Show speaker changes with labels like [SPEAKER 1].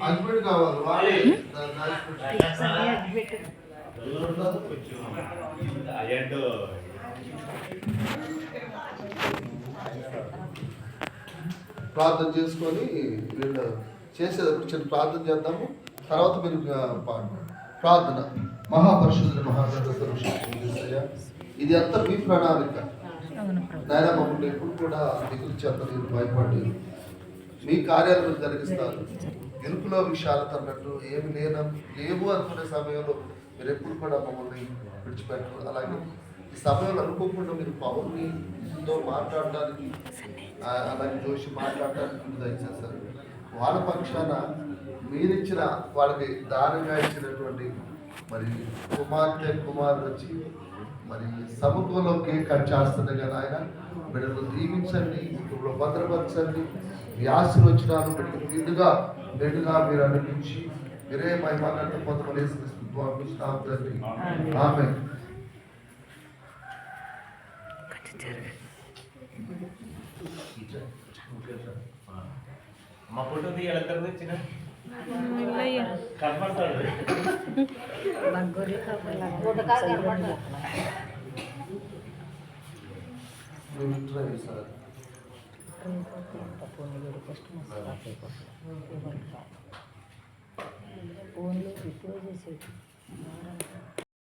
[SPEAKER 1] Husband కావాలి ప్రార్థన చేసుకొని వీళ్ళు చేసేటప్పుడు చిన్న ప్రార్థన చేద్దాము. తర్వాత మీరు ప్రార్థన. మహాపరిశుద్ధుల మహాగణపతి, ఇది అంతా మీ ప్రణాళిక నాయన. మమ్మల్ని ఎప్పుడు కూడా దిగులు చేత మీరు భయపడి మీ కార్యాలు మీరు జరిగిస్తారు. గెలుపులో విషయాలు తన్నట్టు ఏమి లేవు అనుకునే సమయంలో మీరు ఎప్పుడు కూడా మమ్మల్ని విడిచిపెట్టరు. అలాగే ఈ సమయంలో అనుకోకుండా మీరు పౌరునితో మాట్లాడడానికి, అలాగే జోషి మాట్లాడడానికి దయచేస్తారు. వాళ్ళ పక్షాన మీరిచ్చిన వాళ్ళకి దానంగా ఇచ్చినటువంటి మరి కుమారుడు వచ్చి మరి సముఖంలో కేక్ కట్ చేస్తుంది కదా ఆయన. బిడ్డలు దీవించండి, ఇప్పుడు భద్రపరచండి. మీ ఆశీర్వచనాలు బిడ్డగా మీరు అనిపించి మీరే మహిమగంట పంపిస్తున్నాం తండ్రి. ఆమె
[SPEAKER 2] మా ఫోటో తీయాలంటారు వచ్చిన కనపడతాడు.
[SPEAKER 3] ఫోన్లో రిపోజ్ చేసేది.